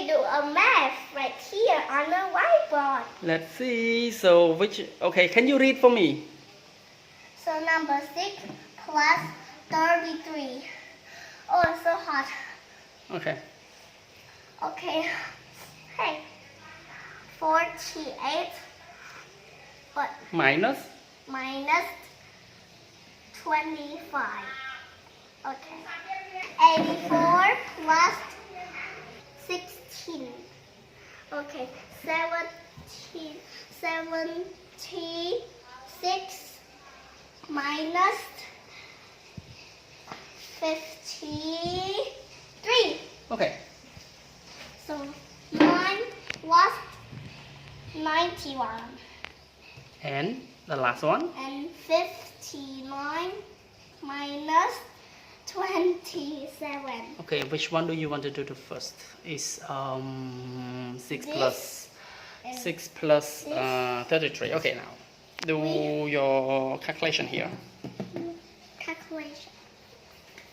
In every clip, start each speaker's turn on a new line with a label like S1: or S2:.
S1: do a math right here on the whiteboard.
S2: Let's see. So which? Okay, can you read for me?
S1: So number 6 plus 33. Oh, it's so hot.
S2: Okay.
S1: Okay. Hey. 48. What?
S2: Minus.
S1: Minus 25. Okay. 84 plus 16. Okay. 76 minus 53.
S2: Okay.
S1: So 9 plus 91.
S2: And the last one.
S1: And 59 minus 27.
S2: Okay, which one do you want to do the first? Is 6 plus 33. Okay, now do your calculation here.
S1: Calculation,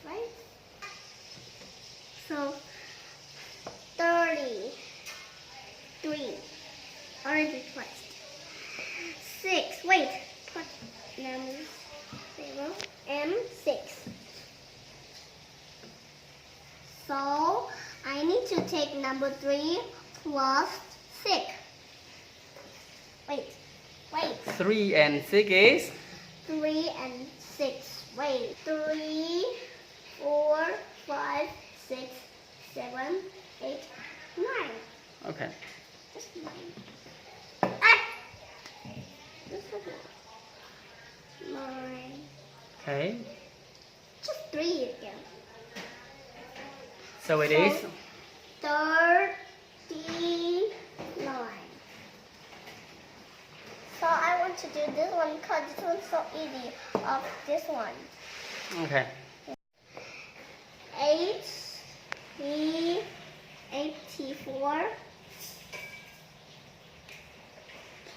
S1: right? So 33 already placed. 6. Wait. Put numbers 0 and 6. So I need to take number 3 plus 6. Wait.
S2: 3 and 6 is?
S1: 3 and 6. Wait. 3, 4, 5, 6, 7, 8, 9.
S2: Okay.
S1: Just 9. Ah! Just 9.
S2: Okay.
S1: Just 3 again.
S2: So it is
S1: 39. So I want to do this one because this one's so easy of this one.
S2: okay.
S1: 84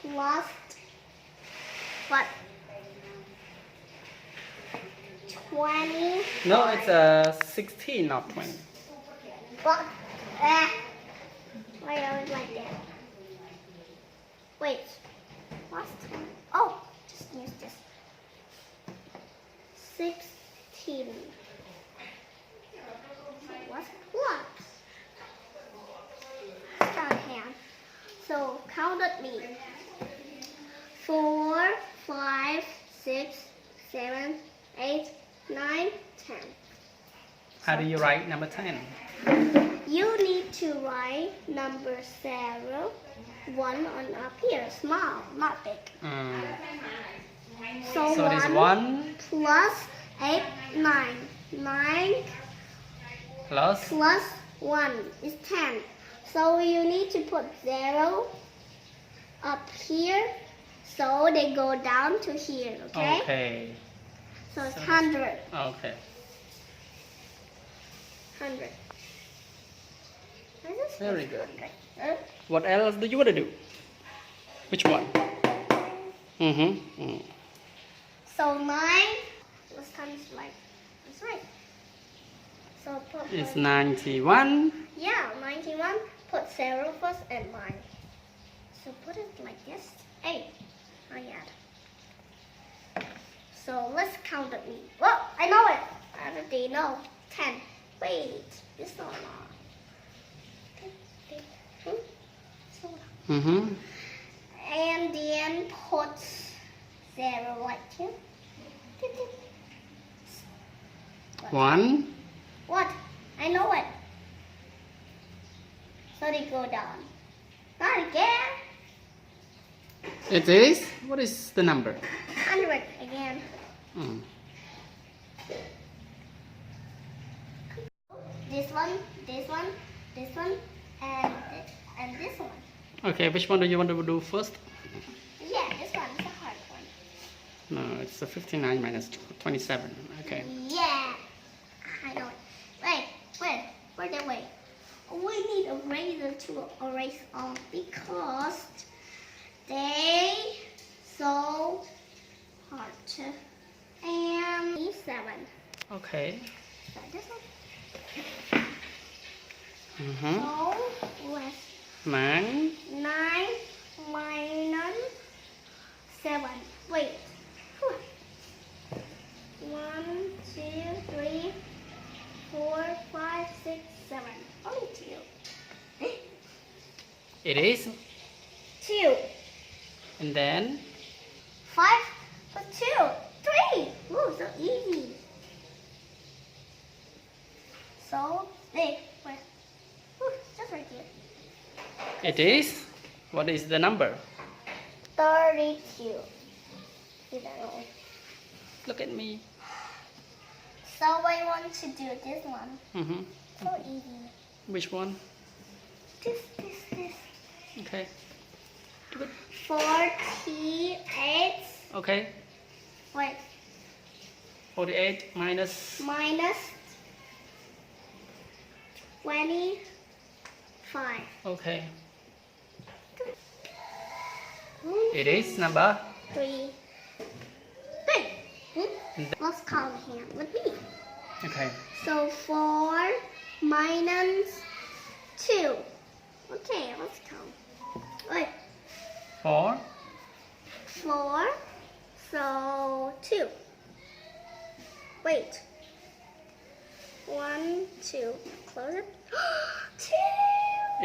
S1: plus what? 20.
S2: No, it's 16, not 20.
S1: What? Why are we like that? Wait. What's 20? Oh, just use this. 16. What's plus? Strong hand. So count at me. 4, 5, 6, 7, 8, 9, 10.
S2: How do you write number 10?
S1: You need to write number 0, 1 on up here, small, not big. So
S2: So it is 1
S1: plus 8, 9. 9
S2: plus
S1: plus 1 is 10. So you need to put 0 up here, so they go down to here, okay?
S2: Okay.
S1: So it's 100.
S2: Okay.
S1: 100.
S2: Very good. What else do you want to do? Which one?
S1: So 9, this time is like, that's right. So put
S2: It's
S1: like,
S2: 91.
S1: yeah, 91, put 0 first and 9. So put it like this. 8, not yet. So let's count at me. Well, I know it. I already know. 10. Wait, this is not long. And then put 0 right here.
S2: 1.
S1: What? I know it. So they go down. Not again.
S2: It is? What is the number?
S1: 100 again. This one, this one, this one, and this one.
S2: Okay, which one do you want to do first?
S1: Yeah, this one is a hard one.
S2: No, it's a 59 minus 27. Okay.
S1: Yeah, I know it. Wait that way. We need a razor to erase off because they so hard. And 7.
S2: Okay.
S1: So this one.
S2: Mm-hmm.
S1: So Wait.
S2: 9.
S1: 9 minus 7. Wait. 1, 2, 3, 4, 5, 6, 7. Only 2.
S2: It is.
S1: 2.
S2: And then
S1: 5 plus 2. 3. Ooh, so easy. So big. Wait. Ooh, just right here.
S2: it is. What is the number?
S1: 32. You don't know.
S2: Look at me.
S1: So I want to do this one.
S2: Mm-hmm.
S1: So easy.
S2: Which one?
S1: This.
S2: Okay. Do it.
S1: 48.
S2: Okay.
S1: Wait.
S2: 48 minus.
S1: Minus 25.
S2: Okay. It is number.
S1: 3. Let's count here with me.
S2: Okay.
S1: So 4 minus 2. Okay, let's count. Wait.
S2: 4.
S1: 4. So 2. Wait. 1, 2. Close it. 2.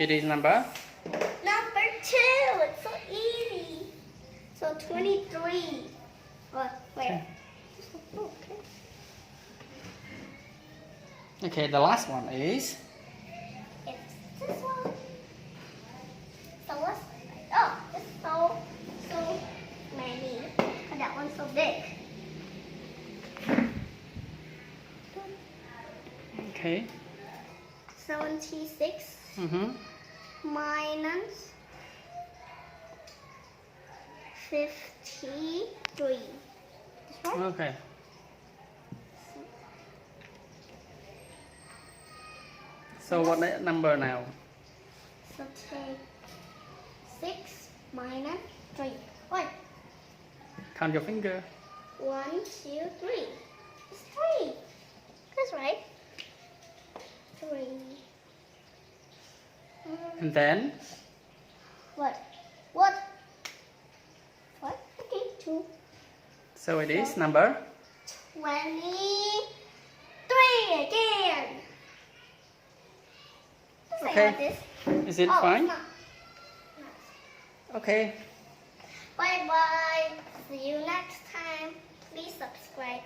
S2: It is number.
S1: Number 2. It's so easy. So 23. Oh, wait.
S2: Okay.
S1: Okay.
S2: Okay, the last one is.
S1: It's this one. So let's. Oh, it's so many. And that one's so big.
S2: Okay.
S1: 76
S2: Mm-hmm.
S1: minus 53. This right?
S2: Okay. So what number now?
S1: So take 6 minus 3. Wait.
S2: Count your finger.
S1: 1, 2, 3. It's 3. That's right. 3.
S2: And then
S1: What? Okay, 2.
S2: so it is number.
S1: 23 again. Just
S2: Okay.
S1: like this.
S2: Is it
S1: Oh,
S2: fine?
S1: it's not.
S2: Okay.
S1: Bye bye. See you next time. Please subscribe.